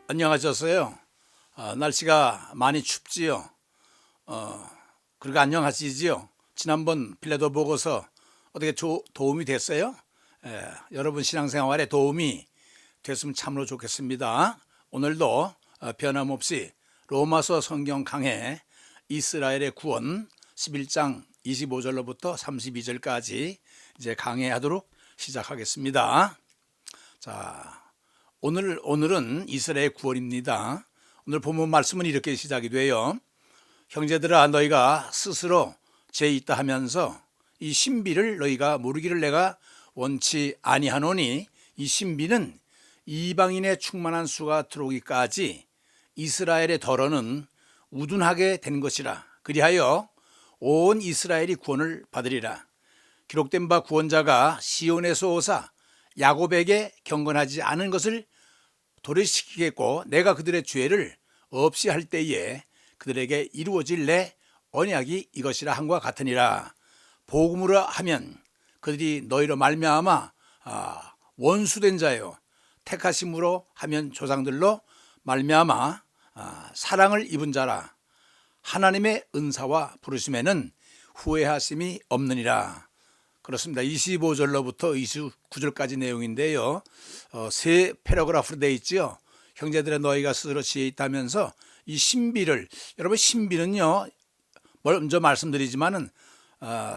안녕하셨어요? 날씨가 많이 춥지요. 그러니까 안녕하시지요. 지난번 필레도 보고서 어떻게 도움이 됐어요? 여러분 신앙생활에 도움이 됐으면 참으로 좋겠습니다. 오늘도 변함없이 로마서 성경 강해 이스라엘의 구원 11장 25절로부터 32절까지 이제 강해하도록 시작하겠습니다. 자, 오늘은 이스라엘 구원입니다. 오늘 본문 말씀은 이렇게 시작이 돼요. 형제들아, 너희가 스스로 죄 있다 하면서 이 신비를 너희가 모르기를 내가 원치 아니하노니, 이 신비는 이방인의 충만한 수가 들어오기까지 이스라엘의 덜어는 우둔하게 된 것이라. 그리하여 온 이스라엘이 구원을 받으리라. 기록된 바 구원자가 시온에서 오사 야곱에게 경건하지 않은 것을 도래시키겠고, 내가 그들의 죄를 없이 할 때에 그들에게 이루어질 내 언약이 이것이라 한과 같으니라. 복음으로 하면 그들이 너희로 말미암아 원수된 자요, 택하심으로 하면 조상들로 말미암아 사랑을 입은 자라. 하나님의 은사와 부르심에는 후회하심이 없느니라. 그렇습니다. 25절로부터 29절까지 내용인데요. 세 패러그래프로 되어 있죠. 형제들의 너희가 스스로 지혜 있다면서 이 신비를, 여러분 신비는요, 먼저 말씀드리지만은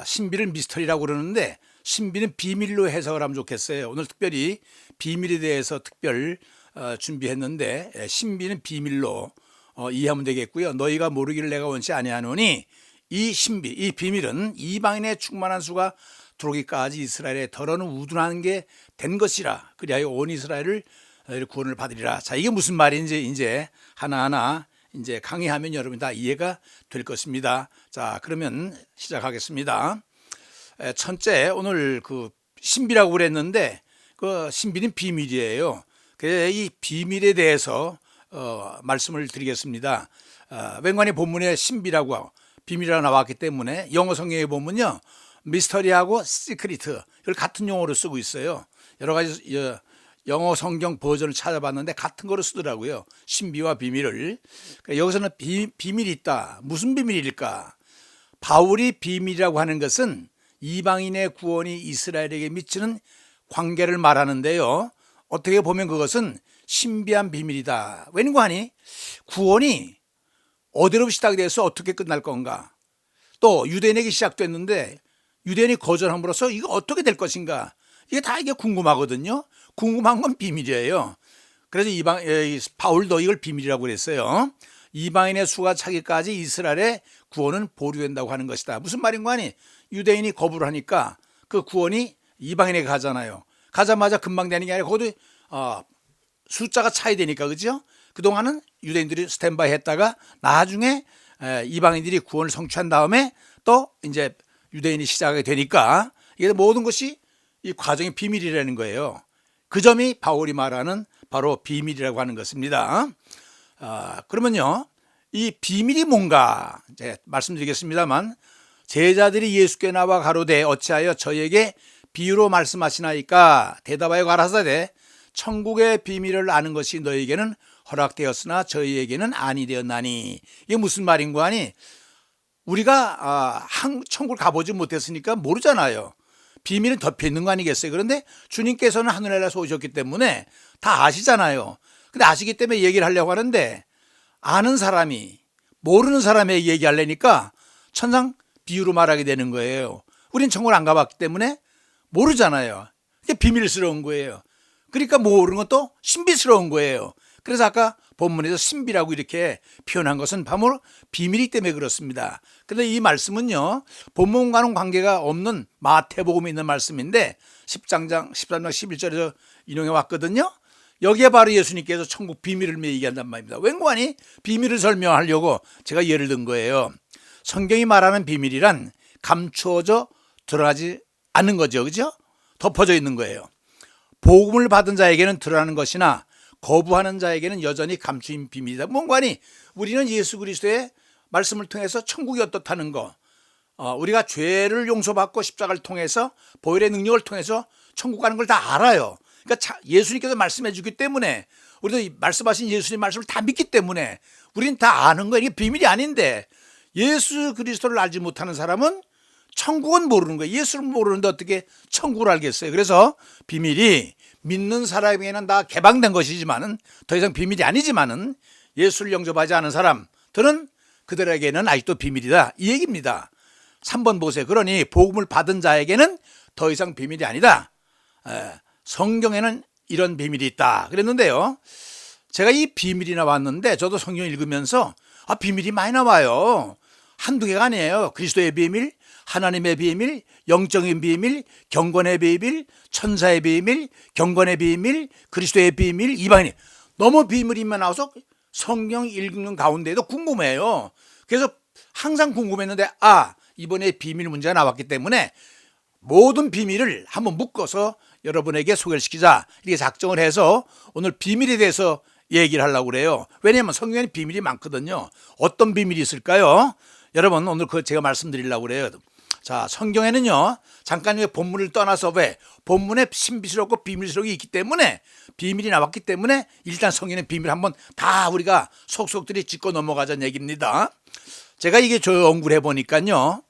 신비를 미스터리라고 그러는데 신비는 비밀로 해석을 하면 좋겠어요. 오늘 특별히 비밀에 대해서 특별 준비했는데, 신비는 비밀로 이해하면 되겠고요. 너희가 모르기를 내가 원치 아니하노니, 이 신비, 이 비밀은 이방인의 충만한 수가 들어오기까지 이스라엘의 덜어는 우둔하는 게 된 것이라. 그리하여 온 이스라엘을 구원을 받으리라. 자, 이게 무슨 말인지 이제 하나하나 이제 강의하면 여러분 다 이해가 될 것입니다. 자, 그러면 시작하겠습니다. 첫째, 오늘 그 신비라고 그랬는데 그 신비는 비밀이에요. 그래서 이 비밀에 대해서 말씀을 드리겠습니다. 웬간히 본문에 신비라고 비밀이라고 나왔기 때문에 영어 성경에 보면요, 미스터리하고 시크리트, 이걸 같은 용어로 쓰고 있어요. 여러 가지 영어 성경 버전을 찾아봤는데 같은 거로 쓰더라고요. 신비와 비밀을. 여기서는 비밀이 있다. 무슨 비밀일까? 바울이 비밀이라고 하는 것은 이방인의 구원이 이스라엘에게 미치는 관계를 말하는데요. 어떻게 보면 그것은 신비한 비밀이다. 왠가하니 구원이 어디로부터 시작돼서 어떻게 끝날 건가? 또 유대인에게 시작됐는데 유대인이 거절함으로써 이거 어떻게 될 것인가? 이게 궁금하거든요. 궁금한 건 비밀이에요. 그래서 바울도 이걸 비밀이라고 그랬어요. 이방인의 수가 차기까지 이스라엘의 구원은 보류된다고 하는 것이다. 무슨 말인가 하니, 유대인이 거부를 하니까 그 구원이 이방인에게 가잖아요. 가자마자 금방 되는 게 아니라 거기도 숫자가 차이되니까, 그죠? 그동안은 유대인들이 스탠바이 했다가 나중에 이방인들이 구원을 성취한 다음에 또 이제 유대인이 시작하게 되니까 이게 모든 것이 이 과정의 비밀이라는 거예요. 그 점이 바울이 말하는 바로 비밀이라고 하는 것입니다. 그러면요, 이 비밀이 뭔가 이제 말씀드리겠습니다만, 제자들이 예수께 나와 가로되 어찌하여 저희에게 비유로 말씀하시나이까? 대답하여 가라사대 천국의 비밀을 아는 것이 너희에게는 허락되었으나 저희에게는 아니 되었나니. 이게 무슨 말인가 하니, 우리가 천국을 가보지 못했으니까 모르잖아요. 비밀은 덮여 있는 거 아니겠어요? 그런데 주님께서는 하늘나라에서 오셨기 때문에 다 아시잖아요. 근데 아시기 때문에 얘기를 하려고 하는데, 아는 사람이 모르는 사람에게 얘기하려니까 천상 비유로 말하게 되는 거예요. 우린 천국을 안 가봤기 때문에 모르잖아요. 이게 비밀스러운 거예요. 그러니까 모르는 것도 신비스러운 거예요. 그래서 아까 본문에서 신비라고 이렇게 표현한 것은 바로 비밀이기 때문에 그렇습니다. 그런데 이 말씀은요, 본문과는 관계가 없는 마태복음에 있는 말씀인데 13장 11절에서 인용해 왔거든요. 여기에 바로 예수님께서 천국 비밀을 얘기한단 말입니다. 웬관이 비밀을 설명하려고 제가 예를 든 거예요. 성경이 말하는 비밀이란 감추어져 드러나지 않는 거죠. 그죠? 덮어져 있는 거예요. 복음을 받은 자에게는 드러나는 것이나 거부하는 자에게는 여전히 감추인 비밀이다. 뭔가니 우리는 예수 그리스도의 말씀을 통해서 천국이 어떻다는 거, 우리가 죄를 용서받고 십자가를 통해서 보혈의 능력을 통해서 천국 가는 걸 다 알아요. 그러니까 예수님께서 말씀해 주기 때문에, 우리도 이 말씀하신 예수님 말씀을 다 믿기 때문에 우리는 다 아는 거예요. 이게 비밀이 아닌데, 예수 그리스도를 알지 못하는 사람은 천국은 모르는 거예요. 예수를 모르는데 어떻게 천국을 알겠어요. 그래서 비밀이 믿는 사람에게는 다 개방된 것이지만은, 더 이상 비밀이 아니지만은, 예수를 영접하지 않은 사람들은 그들에게는 아직도 비밀이다, 이 얘기입니다. 3번 보세요. 그러니 복음을 받은 자에게는 더 이상 비밀이 아니다. 성경에는 이런 비밀이 있다 그랬는데요, 제가 이 비밀이 나왔는데 저도 성경 읽으면서 비밀이 많이 나와요. 한두 개가 아니에요. 그리스도의 비밀, 하나님의 비밀, 영적인 비밀, 경건의 비밀, 천사의 비밀, 경건의 비밀, 그리스도의 비밀, 이방인, 너무 비밀이만 나와서 성경 읽는 가운데에도 궁금해요. 그래서 항상 궁금했는데 이번에 비밀 문제가 나왔기 때문에 모든 비밀을 한번 묶어서 여러분에게 소개를 시키자, 이렇게 작정을 해서 오늘 비밀에 대해서 얘기를 하려고 그래요. 왜냐하면 성경에 비밀이 많거든요. 어떤 비밀이 있을까요? 여러분, 오늘 제가 말씀드리려고 그래요. 자, 성경에는요, 잠깐 본문을 떠나서, 왜? 본문에 신비스럽고 비밀스러운 게 있기 때문에, 비밀이 나왔기 때문에 일단 성경의 비밀 한번 다 우리가 속속들이 짚고 넘어가자는 얘기입니다. 제가 이게 연구를 해보니까요,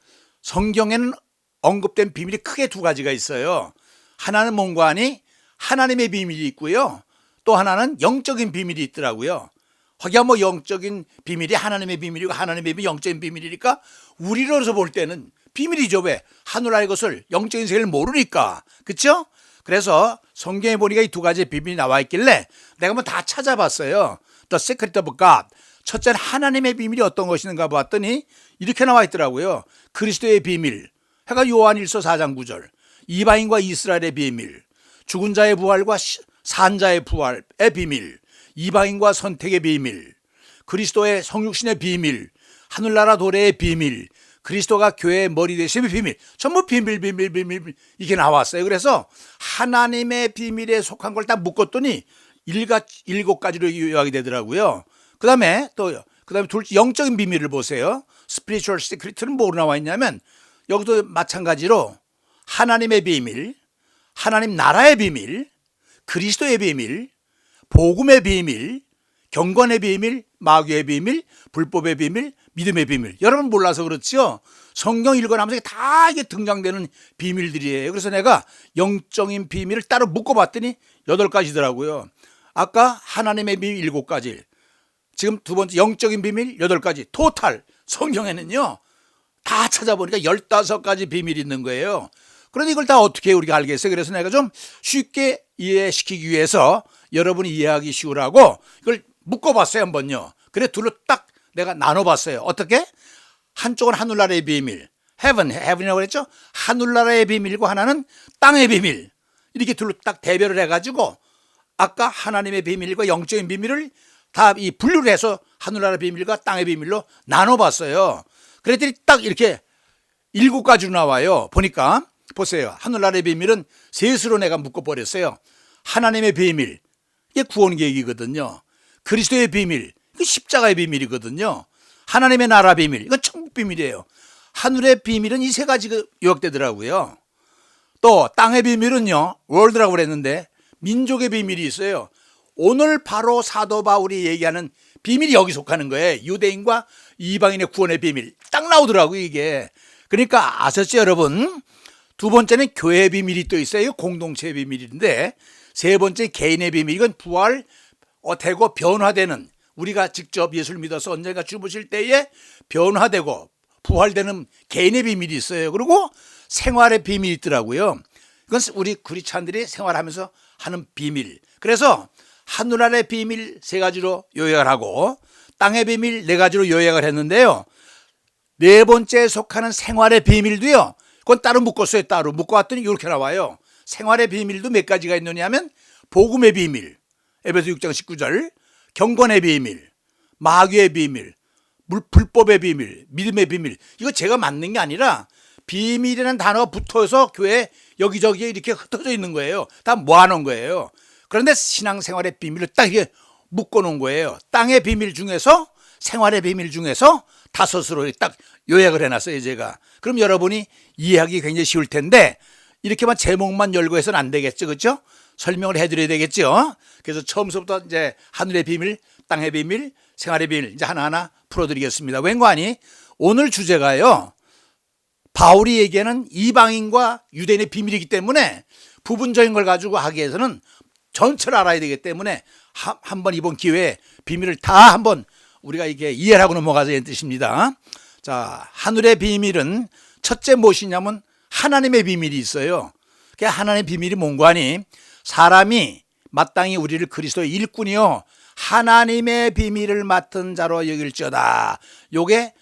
성경에는 언급된 비밀이 크게 두 가지가 있어요. 하나는 뭔가 하니 하나님의 비밀이 있고요, 또 하나는 영적인 비밀이 있더라고요. 하기야 뭐 영적인 비밀이 하나님의 비밀이고 하나님의 비밀이 영적인 비밀이니까 우리로서 볼 때는 비밀이죠. 왜? 하늘나라의 것을, 영적인 세계를 모르니까. 그렇죠? 그래서 성경에 보니까 이 두 가지의 비밀이 나와 있길래 내가 한번 다 찾아봤어요. The Secret of God. 첫째는 하나님의 비밀이 어떤 것인가 봤더니 이렇게 나와 있더라고요. 그리스도의 비밀, 해가 요한 1서 4장 9절. 이방인과 이스라엘의 비밀, 죽은 자의 부활과 산 자의 부활의 비밀, 이방인과 선택의 비밀, 그리스도의 성육신의 비밀, 하늘나라 도래의 비밀, 그리스도가 교회의 머리 되심의 비밀, 전부 비밀 이게 나왔어요. 그래서 하나님의 비밀에 속한 걸 다 묶었더니 7가지로 요약이 되더라고요. 그 다음에 영적인 비밀을 보세요. Spiritual Secret는 뭐로 나와 있냐면, 여기도 마찬가지로 하나님의 비밀, 하나님 나라의 비밀, 그리스도의 비밀, 복음의 비밀, 경건의 비밀, 마귀의 비밀, 불법의 비밀, 믿음의 비밀. 여러분 몰라서 그렇죠? 성경 읽어나면서 다 이게 등장되는 비밀들이에요. 그래서 내가 영적인 비밀을 따로 묶어봤더니 8가지더라고요. 아까 하나님의 비밀 7가지, 지금 두 번째 영적인 비밀 8가지, 토탈 성경에는요 다 찾아보니까 15가지 비밀이 있는 거예요. 그런데 이걸 다 어떻게 우리가 알겠어요? 그래서 내가 좀 쉽게 이해시키기 위해서 여러분이 이해하기 쉬우라고 이걸 묶어봤어요, 한번요. 그래 둘로 딱 내가 나눠봤어요. 어떻게? 한쪽은 하늘나라의 비밀, heaven이라고 그랬죠? 하늘나라의 비밀이고 하나는 땅의 비밀, 이렇게 둘로 딱 대별을 해가지고 아까 하나님의 비밀과 영적인 비밀을 다 이 분류를 해서 하늘나라 비밀과 땅의 비밀로 나눠봤어요. 그랬더니 딱 이렇게 7가지로 나와요. 보니까 보세요. 하늘나라의 비밀은 셋으로 내가 묶어버렸어요. 하나님의 비밀, 이게 구원 계획이거든요. 그리스도의 비밀, 이게 십자가의 비밀이거든요. 하나님의 나라 비밀, 이건 천국 비밀이에요. 하늘의 비밀은 이 3가지가 요약되더라고요. 또 땅의 비밀은요, 월드라고 그랬는데 민족의 비밀이 있어요. 오늘 바로 사도 바울이 얘기하는 비밀이 여기 속하는 거예요. 유대인과 이방인의 구원의 비밀 딱 나오더라고요, 이게. 그러니까 아셨죠, 여러분? 두 번째는 교회의 비밀이 또 있어요. 공동체의 비밀인데, 세 번째 개인의 비밀, 이건 부활 되고 변화되는, 우리가 직접 예수를 믿어서 언젠가 죽으실 때에 변화되고 부활되는 개인의 비밀이 있어요. 그리고 생활의 비밀이 있더라고요. 이건 우리 크리스찬들이 생활하면서 하는 비밀. 그래서 하늘나라의 비밀 3가지로 요약을 하고 땅의 비밀 4가지로 요약을 했는데요, 4번째에 속하는 생활의 비밀도요, 그건 따로 묶었어요. 따로 묶어왔더니 이렇게 나와요. 생활의 비밀도 몇 가지가 있느냐면 복음의 비밀, 에베소 6장 19절, 경건의 비밀, 마귀의 비밀, 불법의 비밀, 믿음의 비밀. 이거 제가 만든 게 아니라 비밀이라는 단어가 붙어서 교회 여기저기에 이렇게 흩어져 있는 거예요. 다 모아놓은 거예요. 그런데 신앙생활의 비밀을 딱 이렇게 묶어놓은 거예요. 땅의 비밀 중에서, 생활의 비밀 중에서 5으로 딱 요약을 해놨어요, 제가. 그럼 여러분이 이해하기 굉장히 쉬울 텐데, 이렇게만 제목만 열고 해서는 안 되겠죠, 그렇죠? 설명을 해드려야 되겠죠. 그래서 처음부터 이제 하늘의 비밀, 땅의 비밀, 생활의 비밀 이제 하나하나 풀어드리겠습니다. 웬거하니 오늘 주제가요, 바울이 얘기하는 이방인과 유대인의 비밀이기 때문에 부분적인 걸 가지고 하기 위해서는 전체를 알아야 되기 때문에 한번 이번 기회에 비밀을 다 한번 우리가 이게 이해를 하고 넘어가자는 뜻입니다. 자, 하늘의 비밀은 첫째 무엇이냐면 하나님의 비밀이 있어요. 그 하나님의 비밀이 뭔가 하니 사람이 마땅히 우리를 그리스도의 일꾼이요 하나님의 비밀을 맡은 자로 여길지어다. 요게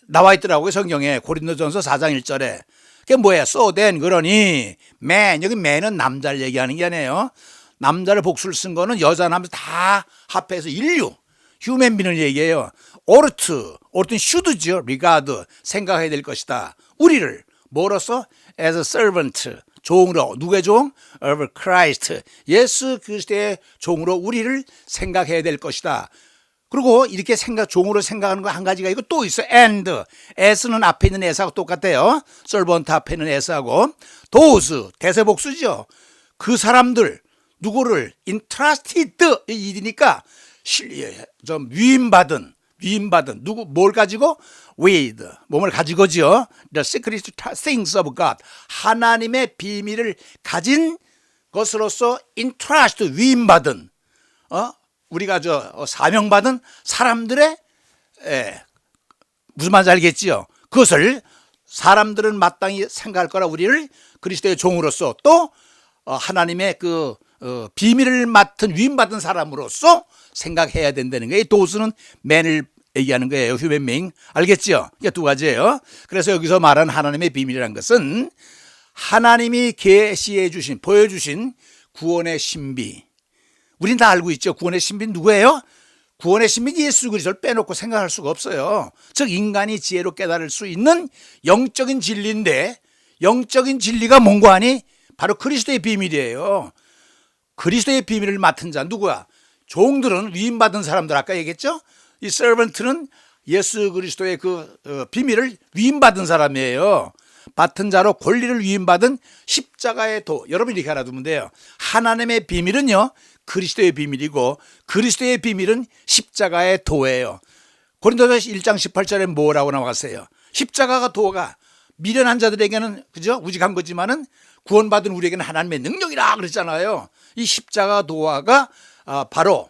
나와 있더라고요. 성경에 고린도전서 4장 1절에. 그게 뭐예요? So then, 그러니 man, 여기 man은 남자를 얘기하는 게 아니에요. 남자를 복수를 쓴 거는 여자 남자 다 합해서 인류, 휴먼 비를 얘기해요. ought, ought는 should죠. regard, 생각해야 될 것이다. 우리를 뭐로서? as a servant, 종으로. 누구의 종? of Christ, 예수 그리스도의 종으로 우리를 생각해야 될 것이다. 그리고 이렇게 종으로 생각하는 거 한 가지가 있고 또 있어요. and, as는 앞에 있는 as하고 똑같아요. servant 앞에 있는 as하고 those, 대세복수죠. 그 사람들, 누구를 entrusted, 일이니까 좀 위임받은 누구 뭘 가지고? with, 몸을 가지고죠. the secret things of God, 하나님의 비밀을 가진 것으로서 entrust, 위임받은 우리가 사명받은 사람들의 무슨 말인지 알겠지요? 그것을 사람들은 마땅히 생각할 거라 우리를 그리스도의 종으로서 또 하나님의 그 비밀을 맡은 위임받은 사람으로서 생각해야 된다는 거예요. 도수는 맨을 얘기하는 거예요. 휴먼 빙. 알겠죠? 이게 두 가지예요. 그래서 여기서 말하는 하나님의 비밀이라는 것은 하나님이 계시해 주신, 보여주신 구원의 신비. 우린 다 알고 있죠. 구원의 신비는 누구예요? 구원의 신비는 예수 그리스도를 빼놓고 생각할 수가 없어요. 즉 인간이 지혜로 깨달을 수 있는 영적인 진리인데, 영적인 진리가 뭔가 하니 바로 그리스도의 비밀이에요. 그리스도의 비밀을 맡은 자 누구야? 종들은 위임받은 사람들, 아까 얘기했죠. 이 servant는 예수 그리스도의 그 비밀을 위임받은 사람이에요. 맡은 자로 권리를 위임받은 십자가의 도. 여러분 이렇게 알아두면 돼요. 하나님의 비밀은요 그리스도의 비밀이고 그리스도의 비밀은 십자가의 도예요. 고린도서 1장 18절에 뭐라고 나왔어요? 십자가가 도가 미련한 자들에게는 그죠? 우직한 거지만은 구원받은 우리에게는 하나님의 능력이라 그랬잖아요. 이 십자가 도화가 바로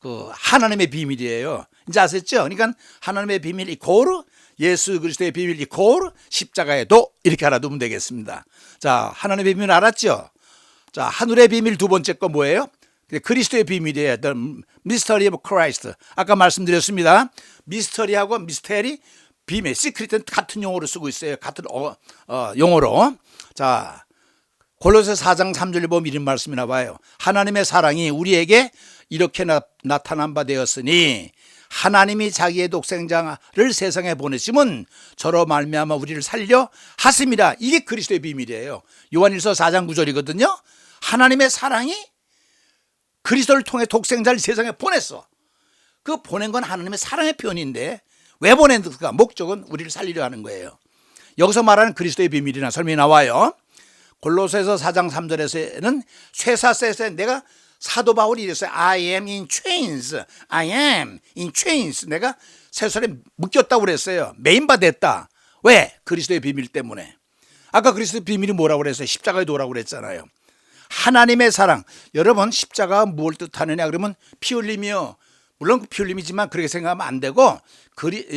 그 하나님의 비밀이에요. 이제 아셨죠? 그러니까 하나님의 비밀 이코르 예수 그리스도의 비밀 이코르 십자가의 도, 이렇게 알아두면 되겠습니다. 자, 하나님의 비밀 알았죠? 자, 하늘의 비밀 두 번째 거 뭐예요? 그리스도의 비밀이에요. The mystery of Christ. 아까 말씀드렸습니다. 미스터리하고 미스테리, 비밀, 시크릿은 같은 용어로 쓰고 있어요. 같은 용어로. 자, 골로새 4장 3절에 보면 이런 말씀이 나와요. 하나님의 사랑이 우리에게 이렇게 나타난 바 되었으니 하나님이 자기의 독생자를 세상에 보내심은 저로 말미암아 우리를 살려 하심이라. 이게 그리스도의 비밀이에요. 요한일서 4장 9절이거든요. 하나님의 사랑이 그리스도를 통해 독생자를 세상에 보냈어. 그 보낸 건 하나님의 사랑의 표현인데 왜 보냈는가? 목적은 우리를 살리려 하는 거예요. 여기서 말하는 그리스도의 비밀이나 설명이 나와요. 골로새서 4장 3절에서는 쇠사슬에 내가 사도 바울이 이랬어요. I am in chains. I am in chains. 내가 쇠사슬에 묶였다고 그랬어요. 메인바 됐다. 왜? 그리스도의 비밀 때문에. 아까 그리스도의 비밀이 뭐라고 그랬어요? 십자가에 도라고 그랬잖아요. 하나님의 사랑. 여러분 십자가가 뭘 뜻하느냐 그러면 피 흘림이요. 물론 피 흘림이지만 그렇게 생각하면 안 되고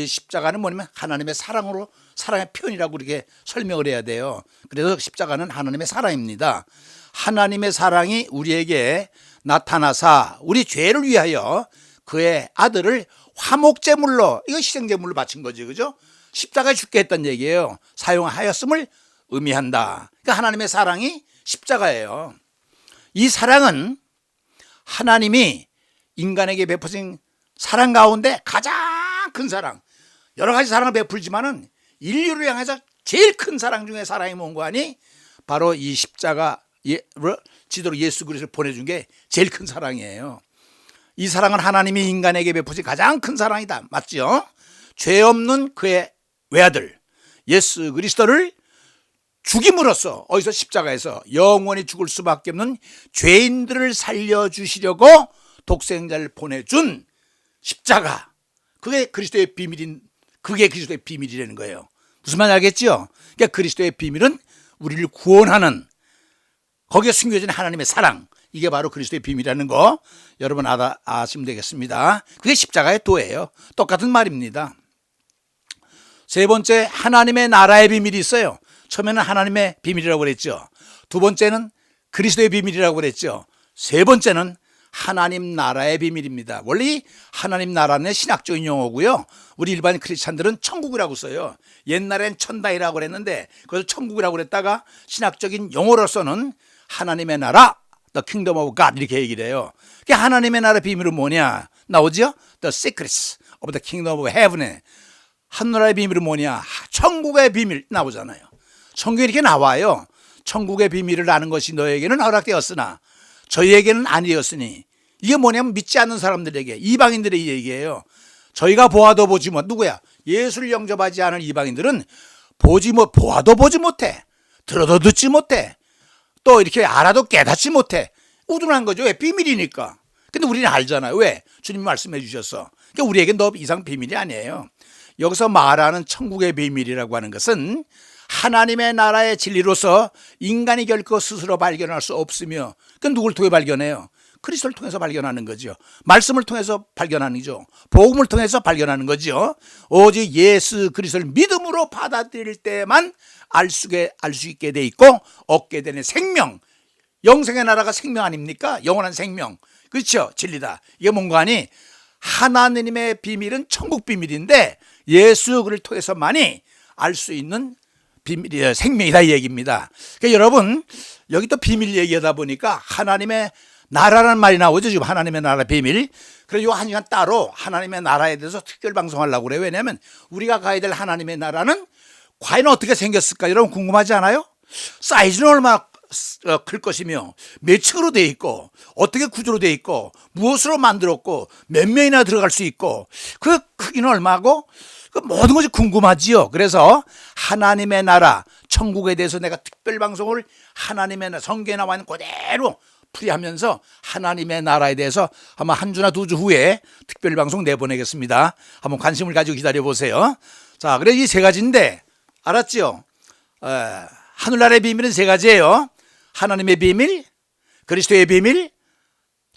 십자가는 뭐냐면 하나님의 사랑으로, 사랑의 표현이라고 이렇게 설명을 해야 돼요. 그래서 십자가는 하나님의 사랑입니다. 하나님의 사랑이 우리에게 나타나사 우리 죄를 위하여 그의 아들을 화목제물로, 이거 희생제물로 바친 거지, 그죠? 십자가에 죽게 했다는 얘기예요. 사용하였음을 의미한다. 그러니까 하나님의 사랑이 십자가예요. 이 사랑은 하나님이 인간에게 베푸신 사랑 가운데 가장 큰 사랑, 여러 가지 사랑을 베풀지만은 인류를 향해서 제일 큰 사랑 중에 사랑이 뭔가 하니 바로 이 십자가를 지도로 예수 그리스도를 보내준 게 제일 큰 사랑이에요. 이 사랑은 하나님이 인간에게 베푸신 가장 큰 사랑이다. 맞죠? 죄 없는 그의 외아들 예수 그리스도를 죽임으로써 어디서 십자가에서 영원히 죽을 수밖에 없는 죄인들을 살려주시려고 독생자를 보내준 십자가, 그게 그리스도의 비밀이라는 거예요. 무슨 말인지 알겠죠? 그러니까 그리스도의 비밀은 우리를 구원하는, 거기에 숨겨진 하나님의 사랑, 이게 바로 그리스도의 비밀이라는 거 여러분 아시면 되겠습니다. 그게 십자가의 도예요. 똑같은 말입니다. 세 번째, 하나님의 나라의 비밀이 있어요. 처음에는 하나님의 비밀이라고 그랬죠. 두 번째는 그리스도의 비밀이라고 그랬죠. 세 번째는 하나님 나라의 비밀입니다. 원래 하나님 나라는 신학적인 용어고요. 우리 일반 크리스찬들은 천국이라고 써요. 옛날엔 천당이라고 그랬는데 그걸 천국이라고 그랬다가 신학적인 용어로서는 하나님의 나라, The Kingdom of God 이렇게 얘기를 해요. 하나님의 나라 비밀은 뭐냐 나오죠? The secrets of the Kingdom of Heaven. 하늘나라의 비밀은 뭐냐? 천국의 비밀 나오잖아요. 성경에 이렇게 나와요. 천국의 비밀을 아는 것이 너에게는 허락되었으나 저희에게는 아니었으니. 이게 뭐냐면 믿지 않는 사람들에게, 이방인들의 얘기예요. 저희가 보아도 보지 못, 누구야? 예수를 영접하지 않은 이방인들은 보아도 보지 못해, 들어도 듣지 못해, 또 이렇게 알아도 깨닫지 못해. 우둔한 거죠. 왜? 비밀이니까. 근데 우리는 알잖아요. 왜? 주님 말씀해 주셨어. 그러니까 우리에겐 더 이상 비밀이 아니에요. 여기서 말하는 천국의 비밀이라고 하는 것은 하나님의 나라의 진리로서 인간이 결코 스스로 발견할 수 없으며, 그 누굴 통해 발견해요? 그리스도를 통해서 발견하는 거죠. 말씀을 통해서 발견하는 거죠. 복음을 통해서 발견하는 거죠. 오직 예수 그리스도를 믿음으로 받아들일 때만 알 수 있게 돼 있고 얻게 되는 생명, 영생의 나라가 생명 아닙니까? 영원한 생명, 그렇죠? 진리다. 이게 뭔가 하니 하나님의 비밀은 천국 비밀인데 예수 그를 통해서만이 알 수 있는 비밀이 생명이다 이 얘기입니다. 그러니까 여러분 여기 또 비밀 얘기하다 보니까 하나님의 나라라는 말이 나오죠. 지금 하나님의 나라 비밀. 그래서 요 한 시간 따로 하나님의 나라에 대해서 특별 방송하려고 그래요. 왜냐하면 우리가 가야 될 하나님의 나라는 과연 어떻게 생겼을까 여러분 궁금하지 않아요? 사이즈는 얼마나 클 것이며 몇 층으로 되어 있고 어떻게 구조로 되어 있고 무엇으로 만들었고 몇 명이나 들어갈 수 있고 그 크기는 얼마고 그 모든 것이 궁금하지요. 그래서 하나님의 나라 천국에 대해서 내가 특별 방송을 하나님의 나라 성경에 나와 있는 그대로 풀이하면서 하나님의 나라에 대해서 아마 한 주나 두 주 후에 특별 방송 내보내겠습니다. 한번 관심을 가지고 기다려 보세요. 자, 그래 이 세 가지인데 알았죠? 하늘나라의 비밀은 세 가지예요. 하나님의 비밀, 그리스도의 비밀,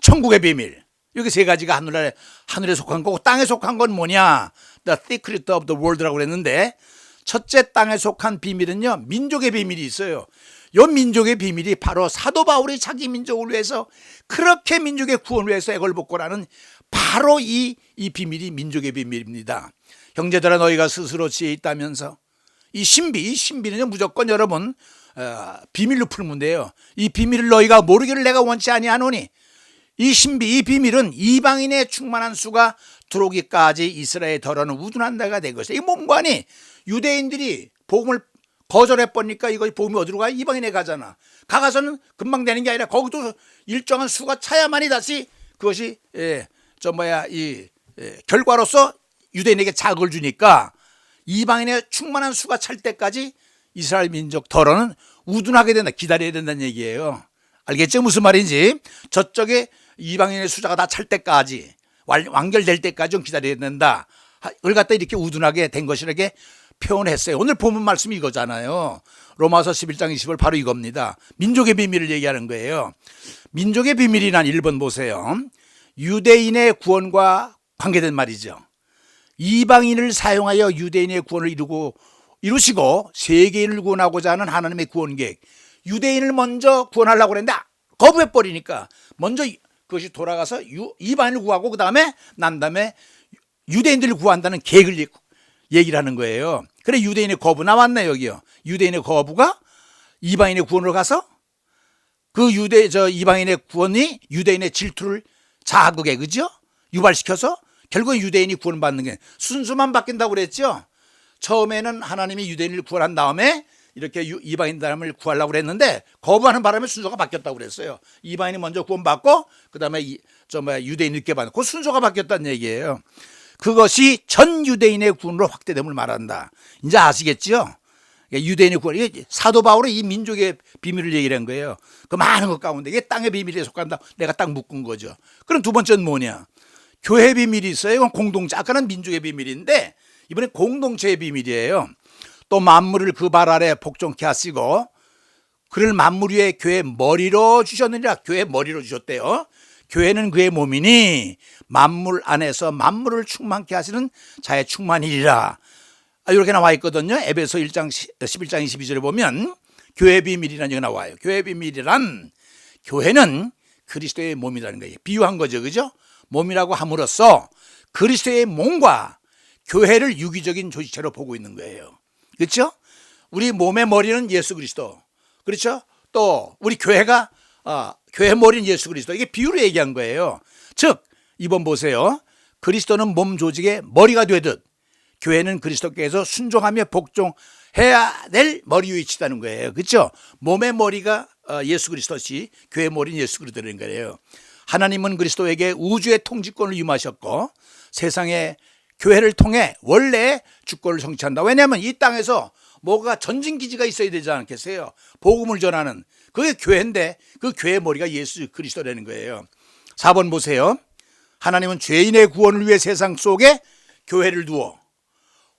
천국의 비밀. 여기 세 가지가 하늘에 속한 거고, 땅에 속한 건 뭐냐? The secret of the world라고 그랬는데, 첫째 땅에 속한 비밀은요, 민족의 비밀이 있어요. 이 민족의 비밀이 바로 사도 바울이 자기 민족을 위해서 그렇게 민족의 구원을 위해서 애걸복걸하는 바로 이 비밀이 민족의 비밀입니다. 형제들아 너희가 스스로 지혜 있다면서 이 신비는 무조건 여러분 비밀로 풀면 돼요. 이 비밀을 너희가 모르기를 내가 원치 아니하노니, 이 신비, 이 비밀은 이방인의 충만한 수가 들어오기까지 이스라엘의 덜어는 우둔한 데가 된 것이다. 이 몸관이 유대인들이 복음을 거절해버리니까 이거 복음이 어디로 가? 이방인에 가잖아. 가서는 금방 되는 게 아니라 거기도 일정한 수가 차야만이 다시 그것이 결과로서 유대인에게 자극을 주니까 이방인의 충만한 수가 찰 때까지 이스라엘 민족 덜어는 우둔하게 된다. 기다려야 된다는 얘기예요. 알겠죠? 무슨 말인지. 저쪽에 이방인의 수자가 다 찰 때까지, 완결될 때까지 좀 기다려야 된다. 그걸 갖다 이렇게 우둔하게 된 것이라게 표현했어요. 오늘 본문 말씀이 이거잖아요. 로마서 11장 20절 바로 이겁니다. 민족의 비밀을 얘기하는 거예요. 민족의 비밀이란 1번 보세요. 유대인의 구원과 관계된 말이죠. 이방인을 사용하여 유대인의 구원을 이루시고 세계인을 구원하고자 하는 하나님의 구원 계획. 유대인을 먼저 구원하려고 그랬는데 거부해버리니까 먼저 그것이 돌아가서 이방인을 구하고 그 다음에 유대인들을 구한다는 계획을 얘기를 하는 거예요. 그래 유대인의 거부 나왔네 여기요. 유대인의 거부가 이방인의 구원으로 가서 그 이방인의 구원이 유대인의 질투를 자극해, 그죠? 유발시켜서 결국 유대인이 구원받는 게 순수만 바뀐다고 그랬죠. 처음에는 하나님이 유대인을 구원한 다음에 이렇게 이방인 사람을 구하려고 그랬는데 거부하는 바람에 순서가 바뀌었다고 그랬어요. 이방인이 먼저 구원받고 그 다음에 유대인이 늦게 받는 그 순서가 바뀌었다는 얘기예요. 그것이 전 유대인의 구원으로 확대됨을 말한다. 이제 아시겠죠? 유대인의 구원, 이게 사도 바울이 이 민족의 비밀을 얘기를 한 거예요. 그 많은 것 가운데 이게 땅의 비밀에 속한다. 내가 딱 묶은 거죠. 그럼 두 번째는 뭐냐? 교회 비밀이 있어요. 이건 공동체. 아까는 민족의 비밀인데 이번엔 공동체의 비밀이에요. 또 만물을 그 발 아래 복종케 하시고 그를 만물 위에 교회 머리로 주셨느니라. 교회 머리로 주셨대요. 교회는 그의 몸이니 만물 안에서 만물을 충만케 하시는 자의 충만이리라. 이렇게 나와 있거든요. 에베소 1장 11장 22절에 보면 교회 비밀이라는 얘기가 나와요. 교회 비밀이란 교회는 그리스도의 몸이라는 거예요. 비유한 거죠. 그죠? 몸이라고 함으로써 그리스도의 몸과 교회를 유기적인 조직체로 보고 있는 거예요. 그렇죠? 우리 몸의 머리는 예수 그리스도. 그렇죠? 또 우리 교회가 교회 머리는 예수 그리스도. 이게 비유로 얘기한 거예요. 즉 이번 보세요. 그리스도는 몸 조직의 머리가 되듯 교회는 그리스도께서 순종하며 복종해야 될 머리 위에 있다는 거예요. 그렇죠? 몸의 머리가 예수 그리스도시 교회 머리는 예수 그리스도라는 거예요. 하나님은 그리스도에게 우주의 통치권을 임하셨고 세상의 교회를 통해 원래 주권을 성취한다. 왜냐하면 이 땅에서 뭐가 전진기지가 있어야 되지 않겠어요? 복음을 전하는 그게 교회인데 그 교회의 머리가 예수 그리스도라는 거예요. 4번 보세요. 하나님은 죄인의 구원을 위해 세상 속에 교회를 두어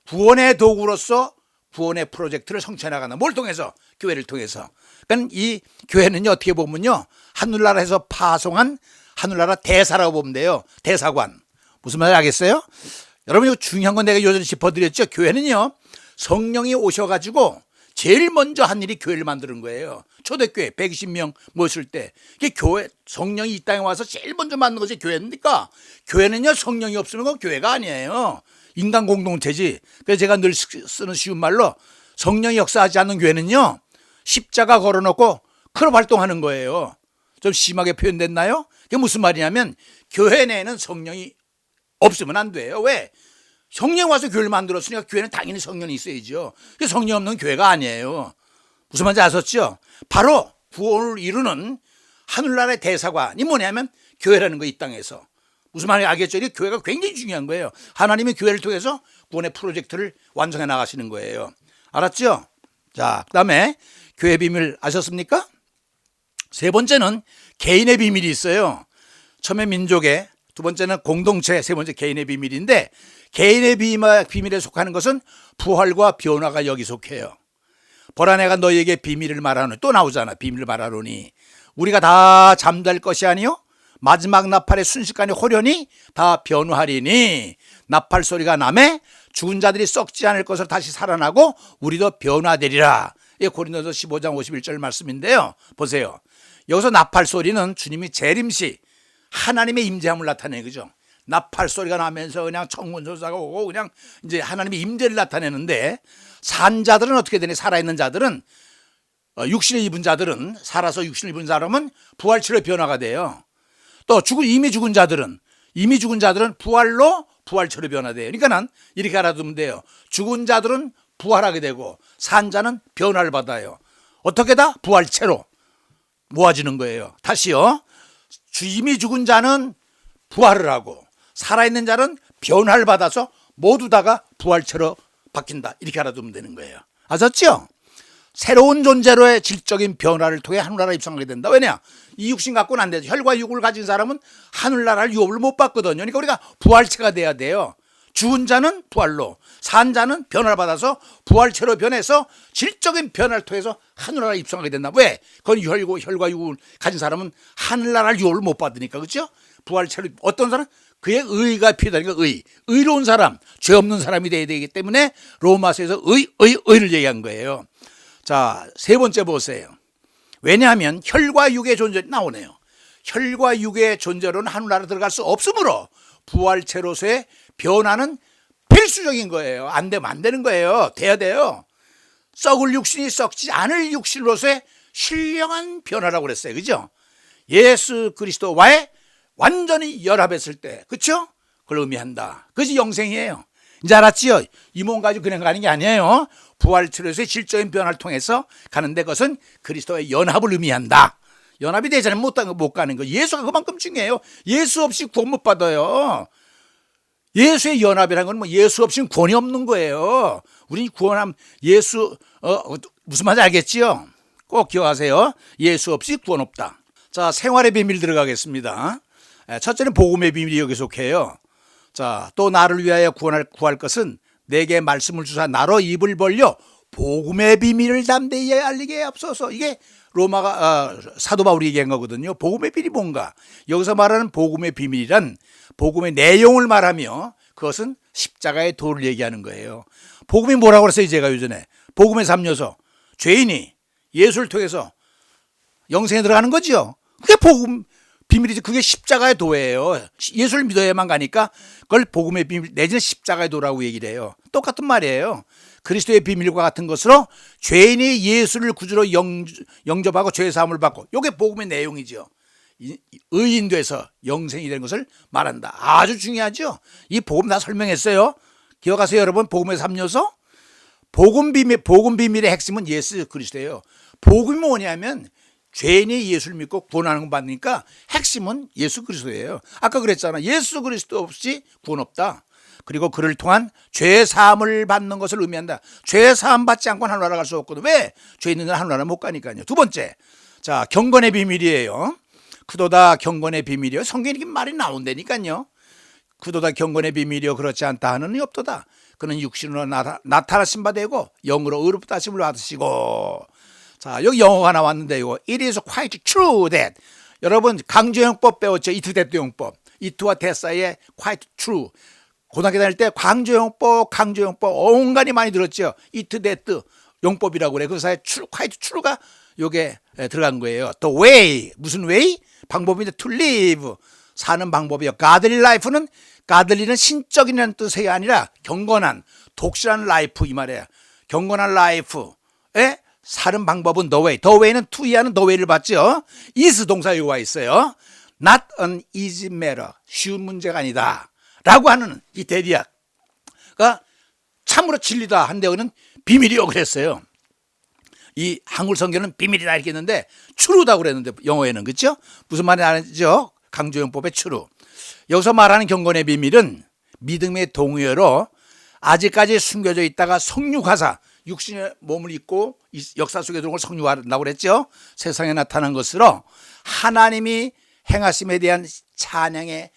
구원의 도구로서 구원의 프로젝트를 성취해 나간다. 뭘 통해서? 교회를 통해서. 그러니까 이 교회는요, 어떻게 보면요, 하늘나라에서 파송한 하늘나라 대사라고 보면 돼요. 대사관. 무슨 말인지 알겠어요? 여러분, 이거 중요한 건 내가 요전에 짚어드렸죠. 교회는요, 성령이 오셔가지고 제일 먼저 한 일이 교회를 만드는 거예요. 초대교회 120명 모실 때. 이게 교회, 성령이 이 땅에 와서 제일 먼저 만든 것이 교회입니까? 교회는요, 성령이 없으면 그건 교회가 아니에요. 인간 공동체지. 그래서 제가 늘 쓰는 쉬운 말로 성령이 역사하지 않는 교회는요, 십자가 걸어놓고 클럽 활동하는 거예요. 좀 심하게 표현됐나요? 그게 무슨 말이냐면 교회 내에는 성령이 없으면 안 돼요. 왜? 성령 와서 교회를 만들었으니까 교회는 당연히 성령이 있어야죠. 성령 없는 교회가 아니에요. 무슨 말인지 아셨죠? 바로 구원을 이루는 하늘나라의 대사관이 뭐냐면 교회라는 거, 이 땅에서. 무슨 말인지 알겠죠? 이 교회가 굉장히 중요한 거예요. 하나님이 교회를 통해서 구원의 프로젝트를 완성해 나가시는 거예요. 알았죠? 자, 그 다음에 교회 비밀 아셨습니까? 세 번째는 개인의 비밀이 있어요. 처음에 민족의, 두 번째는 공동체, 세 번째 개인의 비밀인데, 개인의 비밀에 속하는 것은 부활과 변화가 여기 속해요. 보라, 내가 너희에게 비밀을 말하노니, 또 나오잖아. 비밀을 말하노니 우리가 다 잠잘 것이 아니요 마지막 나팔의 순식간에 호련히 다 변화하리니 나팔 소리가 나매 죽은 자들이 썩지 않을 것을 다시 살아나고 우리도 변화되리라. 이게 고린도서 15장 51절 말씀인데요. 보세요. 여기서 나팔 소리는 주님이 재림시 하나님의 임재함을 나타내는 거죠. 나팔 소리가 나면서 그냥 천군천사가 오고 그냥 이제 하나님의 임재를 나타내는데, 산 자들은 어떻게 되니? 살아있는 자들은, 육신을 입은 자들은, 살아서 육신을 입은 사람은 부활체로 변화가 돼요. 또 이미 죽은 자들은 부활로 부활체로 변화돼요. 그러니까는 이렇게 알아두면 돼요. 죽은 자들은 부활하게 되고 산 자는 변화를 받아요. 어떻게 다? 부활체로 모아지는 거예요. 다시요. 이미 죽은 자는 부활을 하고 살아있는 자는 변화를 받아서 모두 다가 부활체로 바뀐다. 이렇게 알아두면 되는 거예요. 아셨죠? 새로운 존재로의 질적인 변화를 통해 하늘나라에 입성하게 된다. 왜냐? 이 육신 갖고는 안 되죠. 혈과 육을 가진 사람은 하늘나라를 유업을 못 받거든요. 그러니까 우리가 부활체가 돼야 돼요. 죽은 자는 부활로, 산 자는 변화를 받아서 부활체로 변해서 질적인 변화를 통해서 하늘나라에 입성하게 된다. 왜? 그건 혈과 육을 가진 사람은 하늘나라를 유업을 못 받으니까. 그렇죠? 부활체로, 어떤 사람? 그의 의가 필요하니까 의로운 사람, 죄 없는 사람이 되어야 되기 때문에 로마서에서 의를 얘기한 거예요. 자, 세 번째 보세요. 왜냐하면 혈과 육의 존재 나오네요. 혈과 육의 존재로는 하늘나라 들어갈 수 없으므로 부활체로서의 변화는 필수적인 거예요. 안 되면 안 되는 거예요. 돼야 돼요. 썩을 육신이 썩지 않을 육신으로서의 신령한 변화라고 그랬어요. 그죠? 예수 그리스도와의 완전히 연합했을 때, 그렇죠? 그걸 의미한다. 그것이 영생이에요. 이제 알았지요? 이 몸 가지고 그냥 가는 게 아니에요. 부활체로서의 질적인 변화를 통해서 가는데 그것은 그리스도의 연합을 의미한다. 연합이 되지 않으면 못 가는 거. 예수가 그만큼 중요해요. 예수 없이 구원 못 받아요. 예수의 연합이라는 건 뭐 예수 없이는 구원이 없는 거예요. 우린 구원함 예수 무슨 말인지 알겠지요? 꼭 기억하세요. 예수 없이 구원 없다. 자, 생활의 비밀 들어가겠습니다. 첫째는 복음의 비밀이 여기 속해요. 자, 또 나를 위하여 구할 것은 내게 말씀을 주사 나로 입을 벌려 복음의 비밀을 담대히 알리게 앞서서. 이게 로마가 사도 바울이 얘기한 거거든요. 복음의 비밀이 뭔가? 여기서 말하는 복음의 비밀이란 복음의 내용을 말하며 그것은 십자가의 도를 얘기하는 거예요. 복음이 뭐라고 그랬어요? 제가 요전에 복음의 3요소, 죄인이 예수를 통해서 영생에 들어가는 거죠. 그게 복음 비밀이지. 그게 십자가의 도예요. 예수를 믿어야만 가니까 그걸 복음의 비밀 내지는 십자가의 도라고 얘기를 해요. 똑같은 말이에요. 그리스도의 비밀과 같은 것으로 죄인이 예수를 구주로 영접하고 죄 사함을 받고, 이게 복음의 내용이죠. 의인돼서 영생이 되는 것을 말한다. 아주 중요하죠. 이 복음 다 설명했어요. 기억하세요, 여러분. 복음의 3요소. 복음 비밀의 핵심은 예수 그리스도예요. 복음이 뭐냐면 죄인이 예수를 믿고 구원하는 걸 받으니까 핵심은 예수 그리스도예요. 아까 그랬잖아. 예수 그리스도 없이 구원 없다. 그리고 그를 통한 죄 사함을 받는 것을 의미한다. 죄 사함 받지 않고는 하늘나라 갈 수 없거든. 왜? 죄 있는 자는 하늘나라 못 가니까요. 두 번째, 자, 경건의 비밀이에요. 그도다 경건의 비밀이요. 성경에 이렇게 말이 나온다니까요. 그도다 경건의 비밀이요 그렇지 않다 하는 이 없도다. 그는 육신으로 나타나신 바 되고 영으로 의롭다 하심을 받으시고. 자, 여기 영어가 나왔는데 이거 It is quite true that. 여러분 강조용법 배웠죠? 이트 데트 용법. 이트와 that 사이에 quite true. 고등학교 다닐 때 강조용법 온갖이 많이 들었죠. 이트 데트 용법이라고 그래. 그 사이에 quite true가 요게 들어간 거예요. The way, 무슨 way? 방법인데 to live, 사는 방법이요. godly life는, godly는 신적이라는 뜻이 아니라 경건한, 독실한 라이프 이 말이에요. 경건한 라이프에 사는 방법은 the way. the way는 to 이하는 the way를 봤죠. is 동사유가 있어요. not an easy matter, 쉬운 문제가 아니다 라고 하는 이 대리학가 참으로 진리다 한 데는 비밀이요 그랬어요. 이 한글 성경은 비밀이라 이렇게 했는데 true다고 그랬는데 영어에는, 그렇죠? 무슨 말인지 알죠? 강조용법의 true. 여기서 말하는 경건의 비밀은 믿음의 동의어로 아직까지 숨겨져 있다가 성육하사, 육신의 몸을 입고 역사 속에 들어온 걸 성육한다고 그랬죠? 세상에 나타난 것으로 하나님이 행하심에 대한 찬양의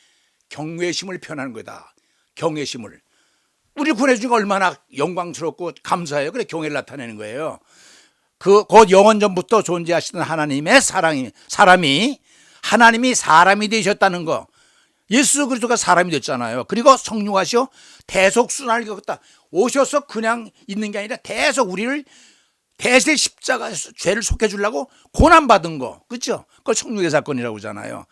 경외심을 표현하는 거다. 경외심을. 우리를 구해주니까 얼마나 영광스럽고 감사해요. 그래 경외를 나타내는 거예요. 곧 영원전부터 존재하시던 하나님의 사람이 하나님이 사람이 되셨다는 거. 예수 그리스도가 사람이 됐잖아요. 그리고 성육하시어 대속순환을 겪었다. 오셔서 그냥 있는 게 아니라 대속 우리를 대세 십자가에서 죄를 속해 주려고 고난받은 거. 그렇죠? 그걸 성육의 사건이라고 하잖아요.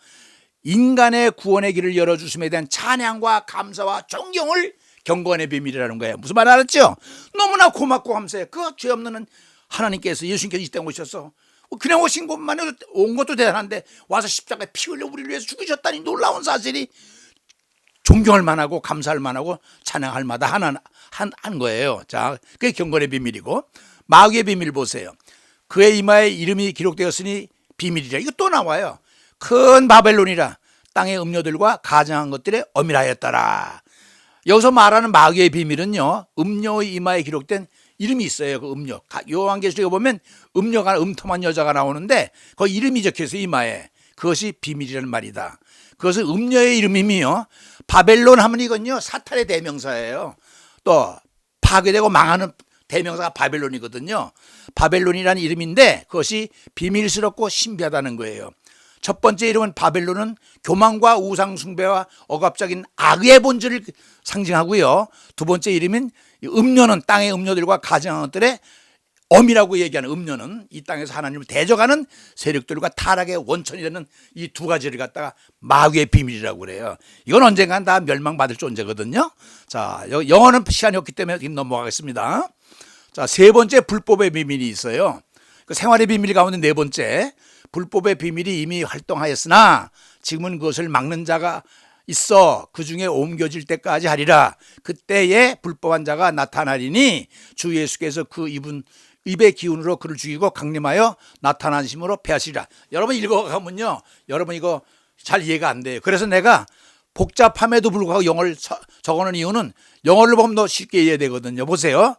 인간의 구원의 길을 열어주심에 대한 찬양과 감사와 존경을 경건의 비밀이라는 거예요. 무슨 말 알았죠? 너무나 고맙고 감사해요. 그 죄 없는 하나님께서, 예수님께서 이 땅에 오셔서 그냥 오신 것만 해도 온 것도 대단한데 와서 십자가에 피 흘려 우리를 위해서 죽으셨다니 놀라운 사실이 존경할 만하고 감사할 만하고 찬양할 만하다 한 거예요. 자, 그게 경건의 비밀이고, 마귀의 비밀 보세요. 그의 이마에 이름이 기록되었으니 비밀이라. 이거 또 나와요. 큰 바벨론이라 땅의 음료들과 가증한 것들에 어밀하였더라. 여기서 말하는 마귀의 비밀은요, 음녀의 이마에 기록된 이름이 있어요. 그 음녀. 요한계시록에 보면 음녀가 음통한 여자가 나오는데 그 이름이 적혀있어요. 이마에. 그것이 비밀이라는 말이다. 그것은 음녀의 이름이며, 바벨론 하면 이건요 사탄의 대명사예요. 또 파괴되고 망하는 대명사가 바벨론이거든요. 바벨론이라는 이름인데 그것이 비밀스럽고 신비하다는 거예요. 첫 번째 이름은 바벨론은 교만과 우상숭배와 억압적인 악의 본질을 상징하고요. 두 번째 이름인 음료는 땅의 음료들과 가증한 것들의 엄이라고 얘기하는, 음료는 이 땅에서 하나님을 대적하는 세력들과 타락의 원천이 되는 이 두 가지를 갖다가 마귀의 비밀이라고 그래요. 이건 언젠간 다 멸망받을 존재거든요. 자, 영어는 시간이 없기 때문에 넘어가겠습니다. 자, 세 번째 불법의 비밀이 있어요. 그 생활의 비밀 가운데 네 번째, 불법의 비밀이 이미 활동하였으나 지금은 그것을 막는 자가 있어 그 중에 옮겨질 때까지 하리라. 그때에 불법한 자가 나타나리니 주 예수께서 그 입의 기운으로 그를 죽이고 강림하여 나타나심으로 패하시리라. 여러분 읽어가면요, 여러분 이거 잘 이해가 안 돼요. 그래서 내가 복잡함에도 불구하고 영어를 적어놓은 이유는 영어를 보면 더 쉽게 이해되거든요. 보세요.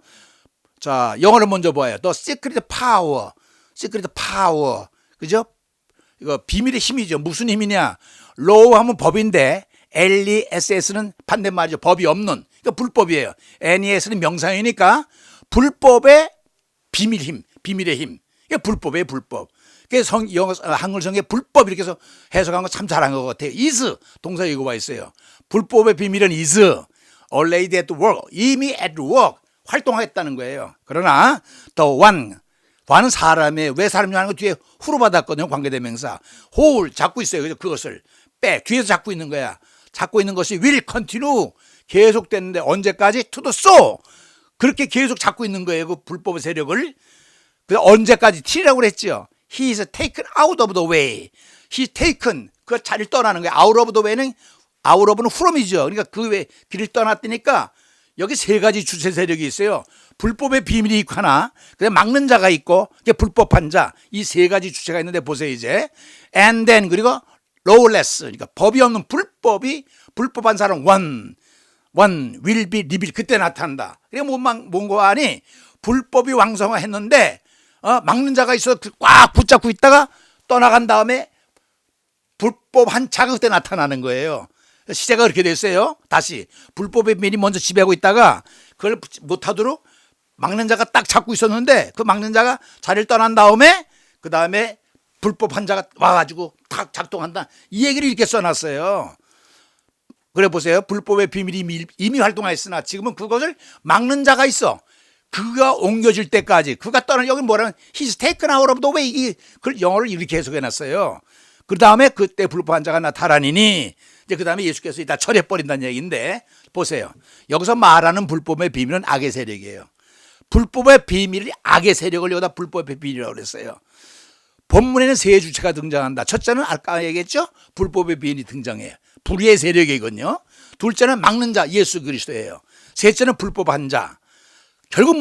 자, 영어를 먼저 봐요. The secret power. secret power. 그죠? 이거 비밀의 힘이죠. 무슨 힘이냐? law 하면 법인데 LESS는 반대말이죠. 법이 없는. 그러니까 불법이에요. NES는 명사이니까 불법의 비밀 힘, 비밀의 힘. 이게 불법이에요, 불법. 그래서 영어, 한글 성경에 불법 이렇게 해서 해석한 거 참 잘한 것 같아요. is 동사 이거 와 있어요. 불법의 비밀은 is already at work. 이미 at work 활동하겠다는 거예요. 그러나 the one는 사람이에요. 왜 사람이라는 거 뒤에 후로 받았거든요. 관계대명사. hold 잡고 있어요. 그죠? 그것을 back 뒤에서 잡고 있는 거야. 잡고 있는 것이 will continue 계속되는데 언제까지? to the so 그렇게 계속 잡고 있는 거예요. 그 불법의 세력을. 그래서 언제까지? t라고 그랬죠. He is taken out of the way. He taken 그 자리를 떠나는 거예요. out of the way는 out of는 from이죠. 그러니까 그 외 길을 떠났다니까 여기 세 가지 주체 세력이 있어요. 불법의 비밀이 있고 하나, 그다음에 막는 자가 있고, 불법한 자, 이 세 가지 주체가 있는데 보세요 이제. And then 그리고 lawless, 그러니까 법이 없는 불법한 사람 one will be revealed 그때 나타난다. 그러니까 뭔가 아니 불법이 왕성화했는데 막는 자가 있어 꽉 붙잡고 있다가 떠나간 다음에 불법한 자가 그때 나타나는 거예요. 시제가 그렇게 됐어요. 다시 불법의 비밀이 먼저 지배하고 있다가 그걸 못하도록 막는 자가 딱 잡고 있었는데 그 막는 자가 자리를 떠난 다음에 그 다음에 불법한 자가 와가지고 탁 작동한다. 이 얘기를 이렇게 써놨어요. 그래 보세요. 불법의 비밀이 이미 활동했으나 지금은 그것을 막는 자가 있어. 그가 옮겨질 때까지 그가 떠난 여기 뭐라면 he's taken out of the way 그 영어를 이렇게 해석해놨어요. 그 다음에 그때 불법한 자가 나타나니니 이제 그 다음에 예수께서 다 처리해버린다는 얘기인데 보세요. 여기서 말하는 불법의 비밀은 악의 세력이에요. 불법의 비밀이 악의 세력을 여기다 불법의 비밀이라고 그랬어요. 본문에는 세 주체가 등장한다. 첫째는 아까 얘기했죠. 불법의 비밀이 등장해요. 불의의 세력이거든요. 둘째는 막는 자 예수 그리스도예요. 셋째는 불법한 자. 결국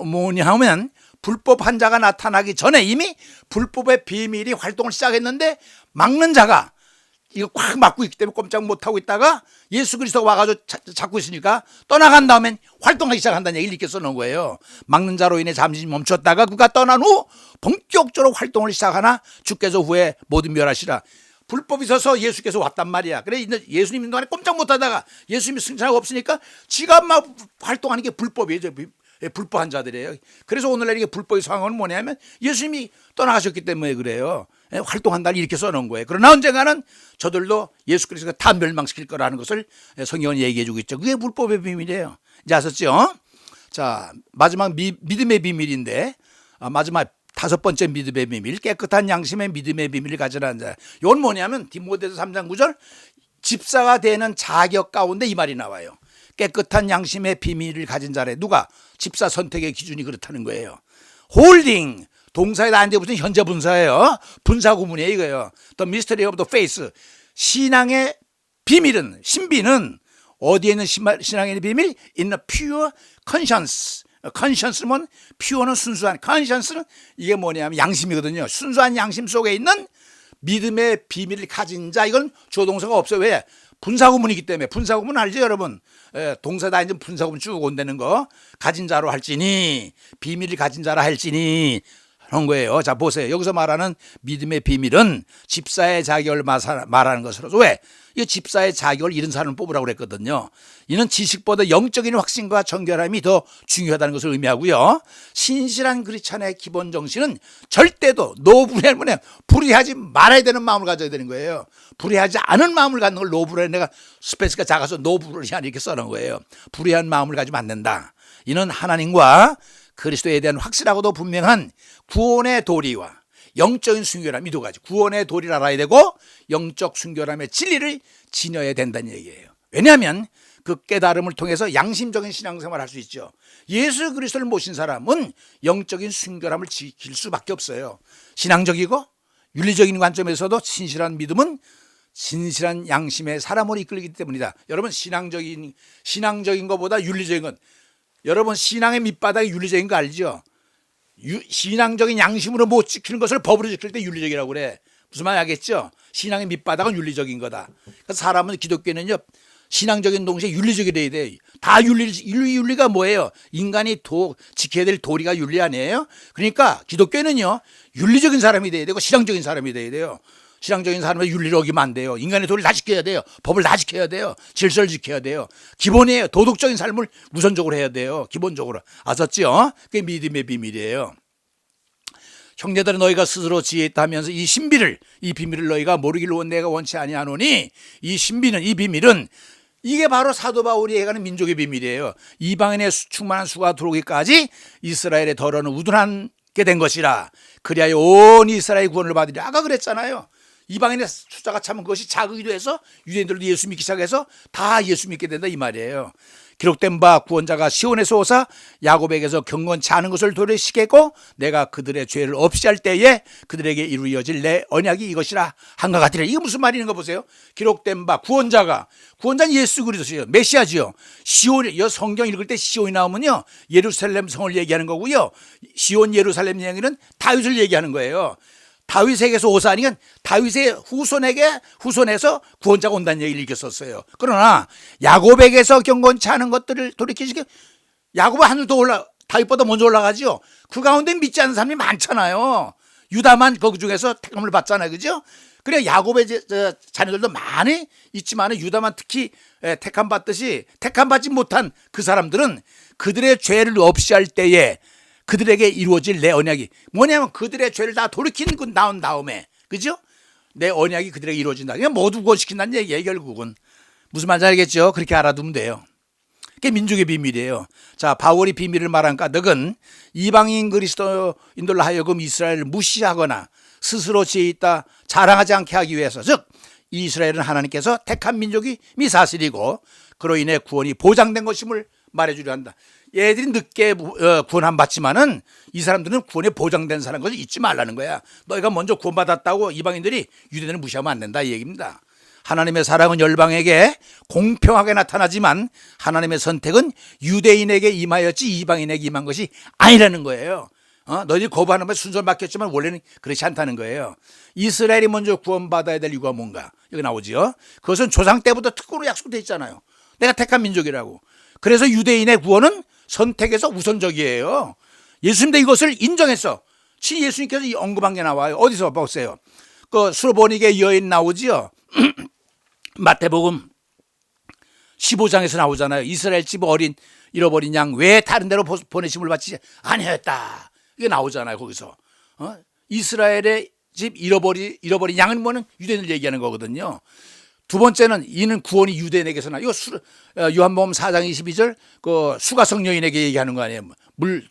뭐냐 하면 불법한 자가 나타나기 전에 이미 불법의 비밀이 활동을 시작했는데 막는 자가 이거 꽉 막고 있기 때문에 꼼짝 못하고 있다가 예수 그리스도가 와가지고 잡고 있으니까 떠나간 다음엔 활동하기 시작한다는 얘기를 이렇게 써놓은 거예요. 막는 자로 인해 잠시 멈췄다가 그가 떠난 후 본격적으로 활동을 시작하나 주께서 후에 모든 멸하시라. 불법이 있어서 예수께서 왔단 말이야. 그래 예수님 동안에 꼼짝 못하다가 예수님이 승천하고 없으니까 지가 막 활동하는 게 불법이에요. 불법한 자들이에요. 그래서 오늘날 이게 불법의 상황은 뭐냐면 예수님이 떠나가셨기 때문에 그래요. 활동한다를 이렇게 써놓은 거예요. 그러나 언젠가는 저들도 예수 그리스도가 다 멸망시킬 거라는 것을 성경은 얘기해주고 있죠. 그게 불법의 비밀이에요. 이제 아셨죠? 자, 마지막 믿음의 비밀인데 마지막 다섯 번째 믿음의 비밀, 깨끗한 양심의 믿음의 비밀을 가지라는 자. 이건 뭐냐면 디모데서 3장 9절 집사가 되는 자격 가운데 이 말이 나와요. 깨끗한 양심의 비밀을 가진 자래. 누가? 집사 선택의 기준이 그렇다는 거예요. 홀딩 동사에 나한테 붙은 현재 분사예요. 분사 구문이에요 이거예요. The mystery of the faith. 신앙의 비밀은 신비는 어디에 있는 신앙의 비밀? In the pure conscience. conscience는 pure는 순수한, conscience는 이게 뭐냐면 양심이거든요. 순수한 양심 속에 있는 믿음의 비밀을 가진 자. 이건 조동사가 없어요. 왜? 분사구문이기 때문에. 분사구문 알죠 여러분? 동사다 이제 분사구문 쭉 온다는 거. 가진 자로 할지니 비밀을 가진 자라 할지니 그런 거예요. 자 보세요. 여기서 말하는 믿음의 비밀은 집사의 자격을 말하는 것으로서 왜? 이 집사의 자격을 잃은 사람을 뽑으라고 그랬거든요. 이는 지식보다 영적인 확신과 정결함이 더 중요하다는 것을 의미하고요. 신실한 크리스찬의 기본 정신은 절대도 불의하지 말아야 되는 마음을 가져야 되는 거예요. 불의하지 않은 마음을 갖는 걸 노불에 내가 스페이스가 작아서 노불의한 이렇게 써놓은 거예요. 불의한 마음을 가지면 안 된다. 이는 하나님과 그리스도에 대한 확실하고도 분명한 구원의 도리와 영적인 순결함 이 두 가지. 구원의 도리를 알아야 되고 영적 순결함의 진리를 지녀야 된다는 얘기예요. 왜냐하면 그 깨달음을 통해서 양심적인 신앙생활을 할 수 있죠. 예수 그리스도를 모신 사람은 영적인 순결함을 지킬 수밖에 없어요. 신앙적이고 윤리적인 관점에서도 신실한 믿음은 진실한 양심의 사람으로 이끌리기 때문이다. 여러분 신앙적인 것보다 윤리적인 건 여러분 신앙의 밑바닥이 윤리적인 거 알죠? 신앙적인 양심으로 못 지키는 것을 법으로 지킬 때 윤리적이라고 그래. 무슨 말 알겠죠? 신앙의 밑바닥은 윤리적인 거다. 그래서 사람은 기독교는요 신앙적인 동시에 윤리적이 돼야 돼요. 다 윤리가 뭐예요? 인간이 지켜야 될 도리가 윤리 아니에요? 그러니까 기독교는요, 윤리적인 사람이 돼야 되고 신앙적인 사람이 돼야 돼요. 신앙적인 사람은 윤리를 어기면 안 돼요. 인간의 도리를 다 지켜야 돼요. 법을 다 지켜야 돼요. 질서를 지켜야 돼요. 기본이에요. 도덕적인 삶을 우선적으로 해야 돼요. 기본적으로. 아셨죠? 그게 믿음의 비밀이에요. 형제들은 너희가 스스로 지혜 있다 하면서 이 비밀을 너희가 모르기를 내가 원치 아니하노니, 이 신비는, 이 비밀은 이게 바로 사도 바울이 얘기하는 민족의 비밀이에요. 이방인의 충만한 수가 들어오기까지 이스라엘의 덜어는 우둔하게 된 것이라. 그리하여 온 이스라엘 구원을 받으리라. 아까 그랬잖아요. 이방인의 숫자가 차면 그것이 자극이 돼서 유대인들도 예수 믿기 시작해서 다 예수 믿게 된다 이 말이에요. 기록된 바 구원자가 시온에서 오사 야곱에게서 경건치 않은 것을 돌이키겠고 내가 그들의 죄를 없이 할 때에 그들에게 이루어질 내 언약이 이것이라 한 것 같으라. 이게 무슨 말이는 거 보세요. 기록된 바 구원자는 예수 그리스도예요. 메시아지요. 성경 읽을 때 시온이 나오면요, 예루살렘 성을 얘기하는 거고요. 시온 예루살렘 얘기는 다윗을 얘기하는 거예요. 다윗에게서 오사니까 다윗의 후손에서 구원자가 온다는 얘기를 읽었었어요. 그러나 야곱에게서 경건치 않은 것들을 돌이키시게, 야곱은 하늘 더 다윗보다 먼저 올라가죠. 그 가운데 믿지 않는 사람이 많잖아요. 유다만 그 중에서 택함을 받잖아요. 그죠? 그래 야곱의 자녀들도 많이 있지만 유다만 특히 택함 받듯이 택함 받지 못한 그 사람들은 그들의 죄를 없이 할 때에 그들에게 이루어질 내 언약이 뭐냐면 그들의 죄를 다 돌이키는 그 나온 다음에, 그죠? 내 언약이 그들에게 이루어진다. 그냥 모두 구원시킨다는 얘기예요. 결국은 무슨 말인지 알겠죠? 그렇게 알아두면 돼요. 그게 민족의 비밀이에요. 자, 바울이 비밀을 말하니까 너는 이방인 그리스도인들로 하여금 이스라엘을 무시하거나 스스로 지혜 있다 자랑하지 않게 하기 위해서, 즉 이스라엘은 하나님께서 택한 민족이 사실이고 그로 인해 구원이 보장된 것임을 말해주려 한다. 얘들이 늦게 구원 안 받지만은 이 사람들은 구원에 보장된 사람인 것을 잊지 말라는 거야. 너희가 먼저 구원받았다고 이방인들이 유대인을 무시하면 안 된다 이 얘기입니다. 하나님의 사랑은 열방에게 공평하게 나타나지만 하나님의 선택은 유대인에게 임하였지 이방인에게 임한 것이 아니라는 거예요. 너희들이 거부하는 것에 순서를 맡겼지만 원래는 그렇지 않다는 거예요. 이스라엘이 먼저 구원받아야 될 이유가 뭔가? 여기 나오지요. 그것은 조상 때부터 특권으로 약속되어 있잖아요. 내가 택한 민족이라고. 그래서 유대인의 구원은 선택에서 우선적이에요. 예수님도 이것을 인정했어. 친 예수님께서 이 언급한 게 나와요. 어디서 보세요. 그 수로보니게 여인 나오지요. 마태복음 15장에서 나오잖아요. 이스라엘 집 잃어버린 양 왜 다른 데로 보내심을 받지 아니하였다. 이게 나오잖아요. 거기서 이스라엘의 집 잃어버린 양은 뭐는 유대인을 얘기하는 거거든요. 두 번째는 이는 구원이 유대인에게서 나. 이거 요한복음 4장 22절 그 수가성 여인에게 얘기하는 거 아니에요.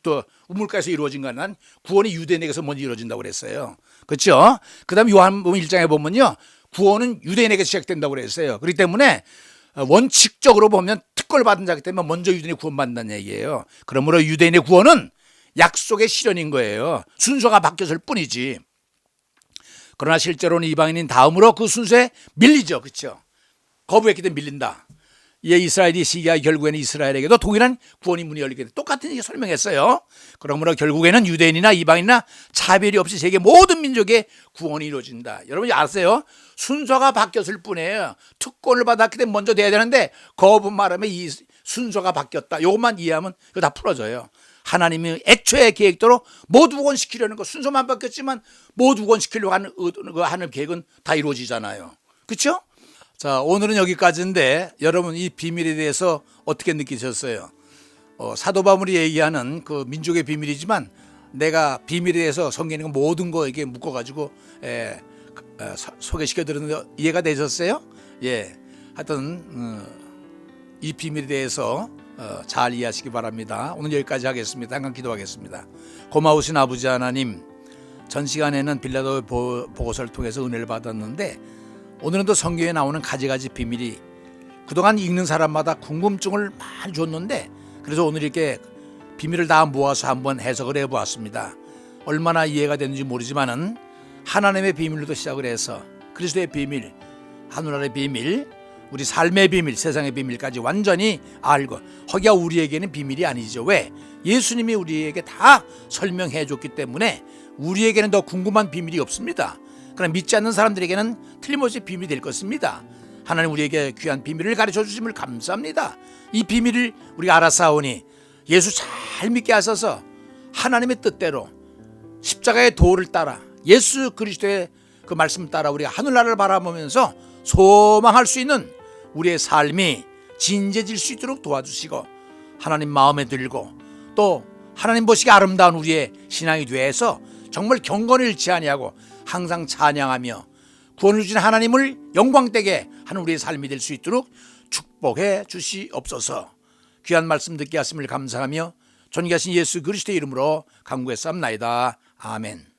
또 우물가에서 이루어진 건 난 구원이 유대인에게서 먼저 이루어진다고 그랬어요. 그렇죠? 그다음에 요한복음 1장에 보면요, 구원은 유대인에게 시작된다고 그랬어요. 그렇기 때문에 원칙적으로 보면 특권을 받은 자기 때문에 먼저 유대인이 구원받는다는 얘기예요. 그러므로 유대인의 구원은 약속의 실현인 거예요. 순서가 바뀌었을 뿐이지. 그러나 실제로는 이방인인 다음으로 그 순서에 밀리죠. 그렇죠? 거부했기 때문에 밀린다. 이에 이스라엘이 시기하여 결국에는 이스라엘에게도 동일한 구원의 문이 열리게 돼. 똑같은 얘기 설명했어요. 그러므로 결국에는 유대인이나 이방인이나 차별이 없이 세계 모든 민족의 구원이 이루어진다. 여러분이 아세요? 순서가 바뀌었을 뿐이에요. 특권을 받았기 때문에 먼저 돼야 되는데 거부 말하면 이 순서가 바뀌었다. 이것만 이해하면 이거 다 풀어져요. 하나님이 애초의 계획대로 모두 구원시키려는 거, 순서만 바뀌었지만 모두 구원시키려고 하는 계획은 다 이루어지잖아요. 그렇죠? 자, 오늘은 여기까지인데 여러분 이 비밀에 대해서 어떻게 느끼셨어요? 사도 바울이 얘기하는 그 민족의 비밀이지만 내가 비밀에 대해서 성경에 있는 모든 거 이렇게 묶어가지고 소개시켜 드렸는데 이해가 되셨어요? 예, 하여튼 이 비밀에 대해서 잘 이해하시기 바랍니다. 오늘 여기까지 하겠습니다. 한번 기도하겠습니다. 고마우신 아버지 하나님, 전 시간에는 빌라도 보고서를 통해서 은혜를 받았는데 오늘은 또 성경에 나오는 가지가지 비밀이 그동안 읽는 사람마다 궁금증을 많이 줬는데 그래서 오늘 이렇게 비밀을 다 모아서 한번 해석을 해보았습니다. 얼마나 이해가 되는지 모르지만은 하나님의 비밀로도 시작을 해서 그리스도의 비밀, 하늘나라의 비밀, 우리 삶의 비밀, 세상의 비밀까지 완전히 알고, 허기야 우리에게는 비밀이 아니죠. 왜? 예수님이 우리에게 다 설명해 줬기 때문에 우리에게는 더 궁금한 비밀이 없습니다. 그러나 믿지 않는 사람들에게는 틀림없이 비밀이 될 것입니다. 하나님 우리에게 귀한 비밀을 가르쳐 주심을 감사합니다. 이 비밀을 우리가 알아사오니 예수 잘 믿게 하셔서 하나님의 뜻대로 십자가의 도를 따라 예수 그리스도의 그 말씀 따라 우리가 하늘나라를 바라보면서 소망할 수 있는 우리의 삶이 진제질 수 있도록 도와주시고 하나님 마음에 들고 또 하나님 보시기 아름다운 우리의 신앙이 되어서 정말 경건을 잃지 아니하고 항상 찬양하며 구원을 주신 하나님을 영광되게 하는 우리의 삶이 될 수 있도록 축복해 주시옵소서. 귀한 말씀 듣게 하심을 감사하며 존귀하신 예수 그리스도의 이름으로 간구했사옵나이다. 아멘.